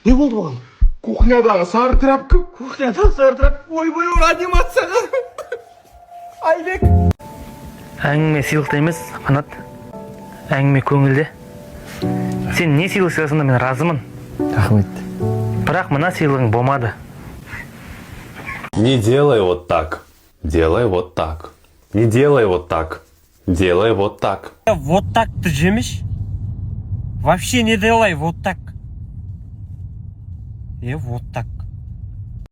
Не болды оған? Кухнядағы сары тряпка. Кухнядағы сары тряпка. Ойбай, ол анимацияға. Айбек. Әңгіме сыйлықта емес, Қанат. Әңгіме көңілде. Сен не сыйлық сыйласың да мен разымын. Рахмет. Бірақ мына сыйлығың болмады. Не делай вот так. Делай вот так. Не делай вот так. Делай вот так. Вот так ты жемеш? Вообще не делай вот так. Вот так.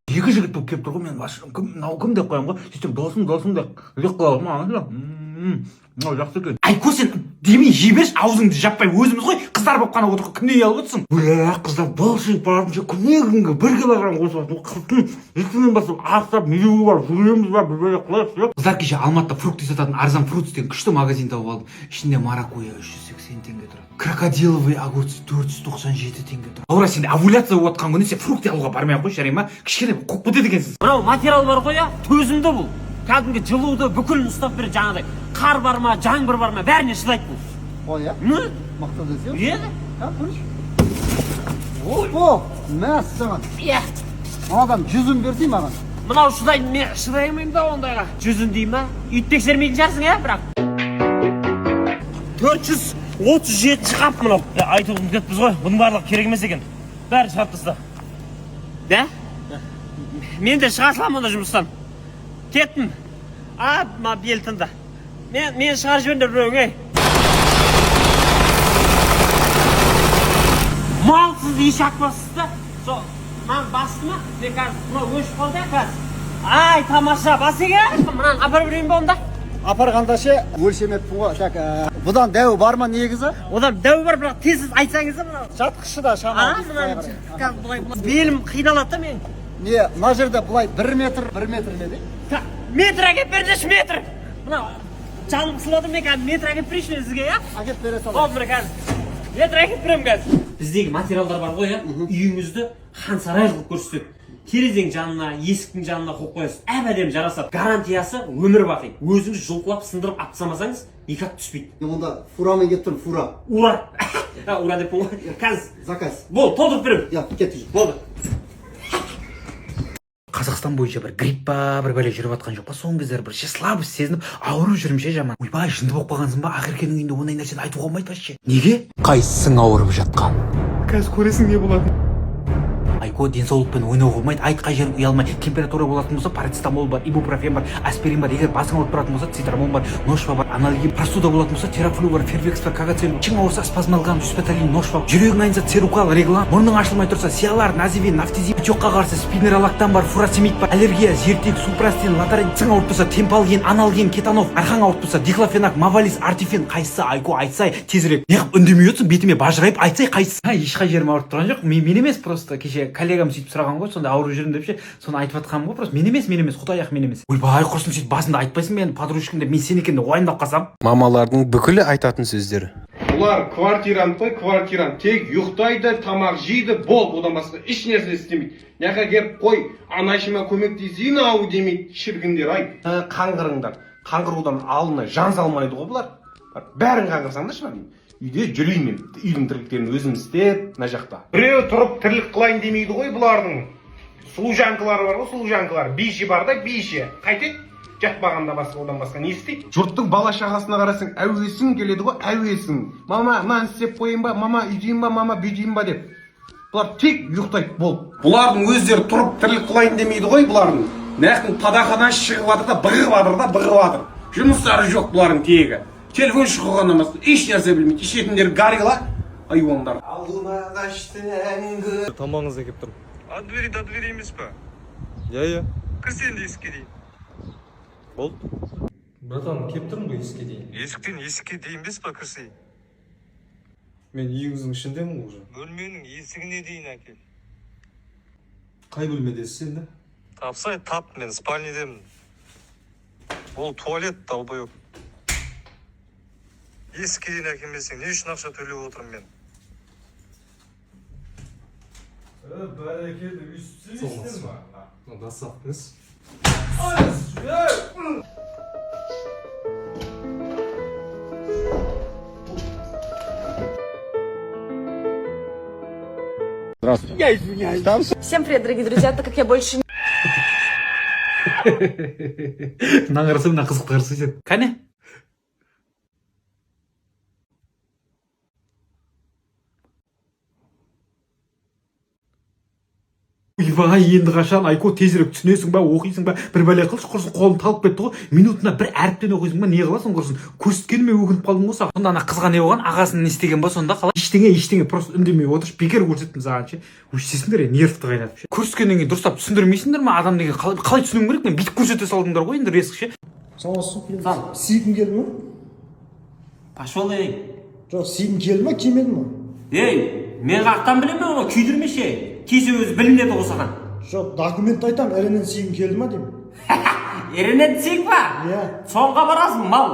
Екі жігіт болып келіп тұр ғой, мен мынау кім деп қоямын ғой. Сөйтсем досым деп лек қыла алмаған. Мынау жақсы екен. Айко, сен демей жебеш, аузыңды жаппай өзіміз ғой. Қыздар болып қана отыр, кімнен алып отырсың? Қыздар былшиып барынша күнге 1 килограмм қосып қыртын ертеңнен бастап ақтап медеуі бар, жүреміз бар, бір қылайық. Қыздар кеше Алматыда фрукты сататын Арзан Фрутс деген күшті магазин тауып алдым. Ішінде маракуйя 380 теңге тұрады. Крокодиловый огурцы 497 теңге тұрады. Аура, сен овуляция болып отқан күні сен фрукты алуға бармай ақ қой, жарай ма? Кішкене қоқ бітеді екенсіз. Мынау материал бар ғой, төзімді бұл. Кәдімгі жылуды бүкіл ұстап береді, жаңағыдай. Қар бар ма, жаңбыр бар ма, бәріне шыдайды бұл. Ой, мақта десең? Еді? О, мәс саған. Маған 100-ін берсей маған. Мынау шыдайды, мен шыдай алмаймын да ондайға. 100-ін дейм ба? Үйт тексермейтін жарсың, бірақ. 437 қап мынау. Айтуғым кетпіз ғой, бұның барлығы керек емес екен. Бәрі шығарып таста. Да? Мен де шыға салам онда жұмыстан. Кеттім. Ма бел тынды. Мен шығар жіберіңдер біреуің, Малсыз ешак басысыз да. Сол, маған басты ма? Мен қазір, мынау өшіп қалды қазір. Ай, тамаша, бас екен. Мынаны апар берейін ба онда? Апарғанда ше, өлшемеппін ғой. Так, бұдан дәу бар ма негізі? Одан дәу бар, бірақ тез айтсаңыз мынау. Жатқышы да шамалы. Мынаны белім қиналады да мен. Не, мына жерде бұлай 1 метр не де? Метр әкеп бердеші, метр. Мынау, жаным қысылады, мен қазір метр әкеп берейші мен сізге, Әкеп бере салайын. Ол, мына қазір. Метр әкеп берем қазір. Біздегі материалдар бар ғой, үйіңізді хан сарай қылып көрсетеді. Терезенің жанына, есіктің жанына қойып қоясыз. Әп-әдемі жарасады. Гарантиясы өмір бақи. Өзіңіз жұлқылап сындырып аптасамасаңыз, никак түспейді. Онда фурамен кеп тұр, фура. Ура. Ура деп қой. Қазір. Заказ. Бол, толтырып берем. Кетті. Болды. Қазақстан бойынша бір грипп па, бір бәле жүріп жатқан жоқ па? Соңғы кездері бір слабость сезініп, ауырып жүрмше жаман. Ойбай, жынды болып қалғансың ба? Ақеркенің үйінде ондай нәрсені айтуға болмайды вообще. Неге? Қайсысың ауырып жатқан? Қазір көресің не болады. Айко, денсаулықпен ойнауға болмайды. Айт қай жерің ұялмай. Температура болатын болса, парацетамол бар, ибупрофен бар, аспирин бар. Егер басың ауырып тұратын болса, цитрамон бар, ношпа бар. Анальгин, простуда болатын болса, терафлю бар, фервекс бар, кагацин. Чың ауырса, спазмалган, дюспеталин, ношпа. Жүрегің айнса, церукал, реглан. Мұрның ашылмай тұрса, сиалар, називин, нафтизин, отекқа қарсы спинералактан бар, фурасемид бар. Аллергия, зертек, супрастин, латарин. Цың ауырып тұрса, темпалген, аналген, кетанов. Арқан ауырып тұрса, диклофенак, мавалис, артифен. Қайсысы? Айко, айтсай, тезірек. Неғып үндемей отырсың, бетіме бажырайып, айтсай қайсысы? Ешқай жерім ауырып тұрған жоқ. Мен емес, просто кеше коллегам сөйтіп сұраған ғой, сонда ауырып жүрмін деп ше, соны айтып жатқаным ғой, просто мен емес, Құдай ақ мен емес. Ойбай, құрсын, сөйтіп басында айтпайсың, мен подружкам деп мен сен екен деп уайымдап қалсам. Мамалардың бүкілі айтатын сөздері. Бұлар квартирант қой, квартирант. Тек ұйықтайды, тамақ жейді, бол, одан басқа еш нәрсе істемейді. Няқа кеп қой, анашыма көмектесейін ау демейді, шіргіндер ай. Қаңғырыңдар. Қаңғырудан алына жан салмайды ғой бұлар. Бәрін қаңғырсаңдаршы ма? Үйде жүрейін мен, үйдің тірліктерін өзім істеп, мына жақта. Біреу тұрып тірлік қылайын демейді ғой бұлардың. Служанкалары бар ғой, служанкалар. Биші бар да, биші. Қайтеді? Жатпағанда басқа, одан басқа не істейді? Жұрттың бала шағасына қарасаң, әуесің келеді ғой, әуесің. Мама, мынаны істеп қойын ба, мама үйдейін ба, мама бүйдейін ба деп. Бұлар тек ұйықтайды, бол. Бұлардың өздері тұрып тірлік қылайын демейді ғой бұлардың. Нәқтің падақана шығып жатыр да, Жұмыстары жоқ бұлардың тегі. Телефон шыққан емес, еш нәрсе білмейді. Ішетіндер гарила, айуандар. Алдыма қашты әңгі. Тамағыңызды әкеп тұрмын. От двери емес па? Иә. Кірсен де есікке дейін. Болды. Братан, кеп тұрмын ғой есікке дейін. Есіктен есікке дейін емес па кірсей? Мен үйіңіздің ішіндемін уже. Бөлменің есігіне дейін әкел. Қай бөлмедесіз енді? Тапсай, тап, мен спальнедемін. Ол туалет, далбайып. Есікке дейін әкелмесең, не үшін ақша төлеп отырмын мен? Бәрекелді, үйсіз ба? Онда сақтыңыз. Здравствуй. Я извиняюсь. Всем привет, дорогие друзья, так как я больше не... мына қарасаң мына қызықты қарсы сен кәне ойбай енді қашан айко тезірек түсінесің ба оқисың ба бір бәле қылшы құрсын қолым талып кетті ғой минутына бір әріптен оқисың ба не қыласың құрсын көрсеткеніме өкініп қалдым ғой саған сонда ана қызға не болған ағасын не істеген ба сонда қалай ештеңе просто үндемей отыршы бекер көрсеттім саған ше өшсесіңдер нервті қайнатып ше көріскеннен кейін дұрыстап түсіндірмейсіңдер ма адам деген қалай түсінуім керек мен бүйтіп көрсете салдыңдар ғой енді резко ше Саламатсың. Сүйгің келді ме? Пошел ей. Жоқ, сүйгің келді ме, келмеді ме? Ей, мен қақтан білемін оны күйдірмеше. Кесе өзі білінеді ғой саған. Жоқ, документ айтам, әрінен сүйгің келді ме деймін. Ерінен сек ба? Иә. Соңға барасың, мал.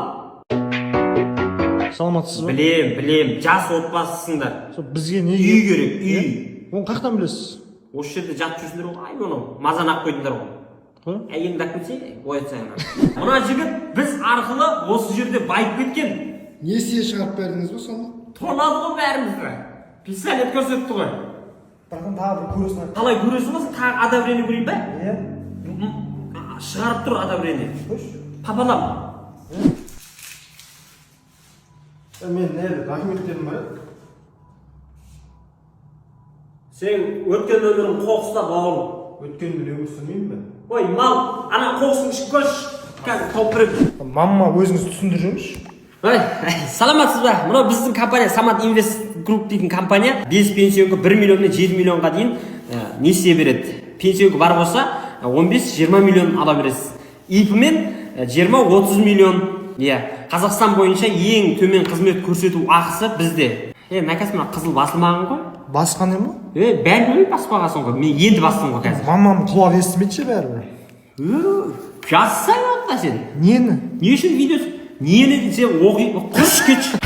Саламатсыз ба? Білем, жас отбасысыңдар. Бізге не Үй керек, үй. Оны қақтан білесіз? Осы жерде жат жүрсіңдер ғой, ай оны мазан ақ қойдыңдар ғой. Әйеліңді әкімсе, оятсаңдар. Мына жігіт біз арқылы осы жерде байып кеткен. Несие шығарып бердіңіз ба сонда? Тонады ғой бәрімізді. Пистолет көрсетті ғой. Тағы бір көресің. Қалай көресің ба? Тағы одобрение көрейін ба? Иә. Шығарып тұр одобрение. Папалам. Мен нәді, документтерім бар еді? Сен өткен өмірің қоқыста бауырым. Өткенмен өмір сүрмеймін бе? Ой, мал, ана қоқыстың ішін көш. Қазір топтырып. Мамма өзіңіз түсіндіріңізші. Ой, саламатсыз ба? Мынау біздің компания Самат Инвест Групп дейтін компания. Без пенсионға 1 миллионнан 7 миллионға дейін несие береді. Пенсионға бар болса 15-20 миллион ала бересіз. ИП-мен 20-30 миллион. Иә, Қазақстан бойынша ең төмен қызмет көрсету ақысы бізде. Накас мына қызыл басылмаған ғой? Басқан ема? Бәрі баспағасың ғой. Мен енді бастым ғой қазір. Мамам құлақ естімейді ше бәрібір. Жазсай отта сен. Нені? Не үшін видеосы? Нені сен оқи, құш кетші.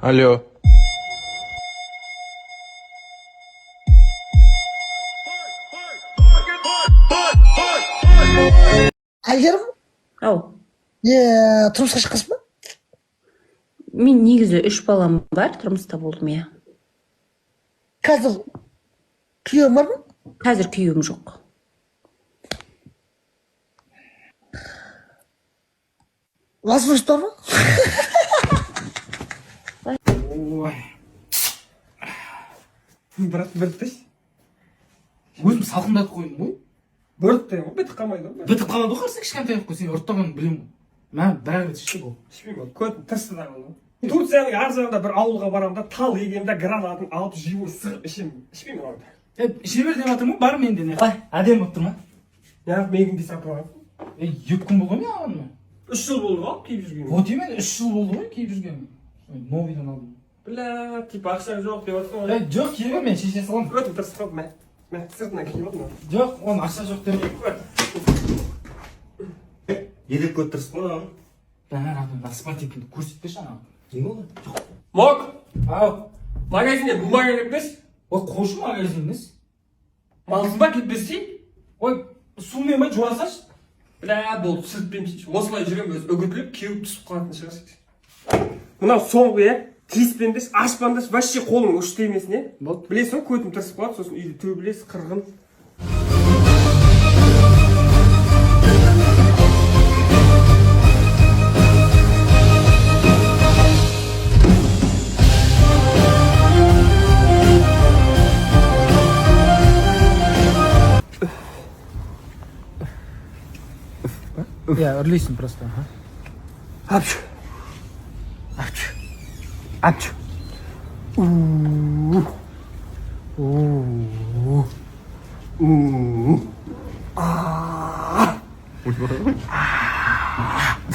Алло. Әйгерім? Ау. Тұрмысқа шыққансың ба? Мен негізі 3 балам бар, тұрмыста болдым, иә. Қазір күйеуің бар ма? Қазір күйеуім жоқ. Возможность бар ма? ой брат бітті өзім салқындатып қойдым ғой бөртті ғой бітіп қалмайды ғой бітіп қалады ғой қарсы кішкентай қой сен ұрттағанын білемін ғой мә бір ақ рет ішті ғой ішпеймін көтім тырысты да ғой турцияның ар жағында бір ауылға барамын да тал егемін да гранатын алып живой сығып ішемін ішпеймін оны іше бер деп жатырмын ғой бар менде не қалай әдемі болып тұр ма неғып мегін дей сатып алған 2 күн болды ғой мен алғаныма 3 жыл болды ғой киіп жүргенім вот именно 3 жыл болды ғой киіп жүргенім новыйдан алдым бля типа ақшаң жоқ деп жатсың ғой жоқ киіп мен шеше саламын көтім тырысып қалды мә сыртынан киіп алдым жоқ оның ақша жоқ деп елеп көт тырысып қалды бәрі спортивкімді көрсетпеші ана не болды мок ау магазинде бумага кетпес ой қойшы магазин емес малсың ба кетпестей ой сумен ба жуа салшы бля болды сүртпеймін шеше осылай жүремін өзі үгітіліп кеуіп түсіп қалатын шығар мынау соңғы иә тиіспендеш ашпандаш вообще қолың үштемесін иә болды білесің ғой көтім тырысып қалады сосын үйде төбелес қырғын Я үрлейсің просто апчу апчу апчу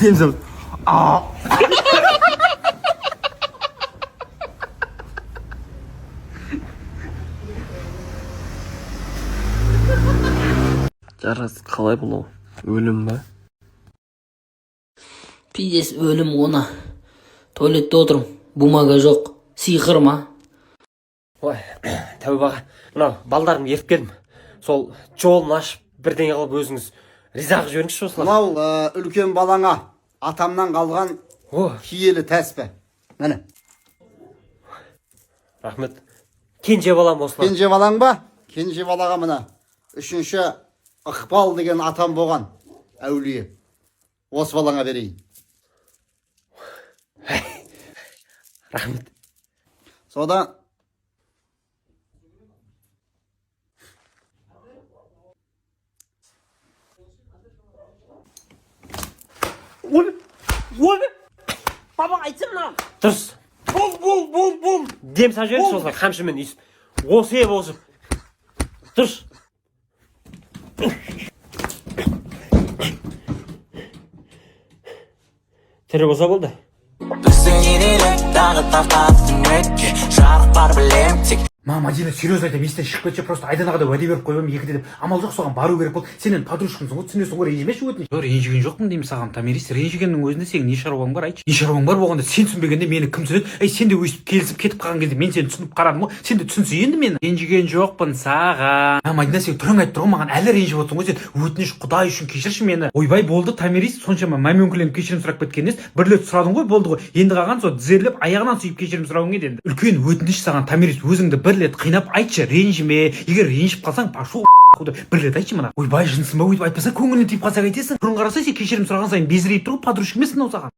Дензел жарас қалай бұл өлім ба Пиздец өлім оны Туалетте отырмын. Бумага жоқ. Сиқыр ма? Ой, тәуба аға. Мынау балдарымды ертіп келдім. Сол жолын ашып бірдеңе қылып өзіңіз риза қылып жіберіңізші осылар. Мынау үлкен балаңа атамнан қалған киелі тәспі. Міне. Рахмет. Кенже балам осылар. Кенже балаң ба? Кенже балаға мына үшінші Ықпал деген атам болған әулие. Осы балаңа берейін. Рахмет. Содан Ой! Бабаң айтсын мына. Дұрыс. Бол. Дем салып жіберіңізші осылар қамшымен үйсіп. Осы болсын. Дұрыс. Тірі болса болды. Ма, Мадина, серьезно айтам, естен шығып кетші, просто айданаға да уәде беріп қойбам, екі дедім. Амал жоқ, соған бару керек болды. Сенен подружкаңсың ғой, түсінесің ғой, ренжімеші өтініш. Ренжіген жоқпын деймін саған, Томирис. Ренжігеннің өзінде сенің не шаруаң бар, айтшы. Не шаруаң бар болғанда сен түсінбегенде мені кім түсінеді? Сен де өйстіп келісіп кетіп қалған кезде мен сені түсініп қарадым ғой. Сен де түсінсей енді мені. Ренжіген жоқпын саған. Мадина, сен түрің айтып тұрған маған әлі ренжіп отырсың ғой. Сен өтініш Құдай үшін кешірші мені. Ойбай болды, Томирис, соншама мәймөңкіленіп кешірім сұрап кеткен емес. Бір рет сұрадың ғой, болды ғой. Енді қалған сол тізерлеп аяғынан сүйіп кешірім сұрауың еді енді. Үлкен өтініш саған, Томирис, өзіңді бір рет қинап айтшы, ренжіме. Егер ренжіп қалсаң, пошел бір рет айтшы мына. Ойбай, жынсың ба, өйтіп айтпаса көңіліне тиіп қалса қайтесің. Бұрын қараса сен кешірім сұраған сайын безірейіп тұрып подружка емессің ау саған.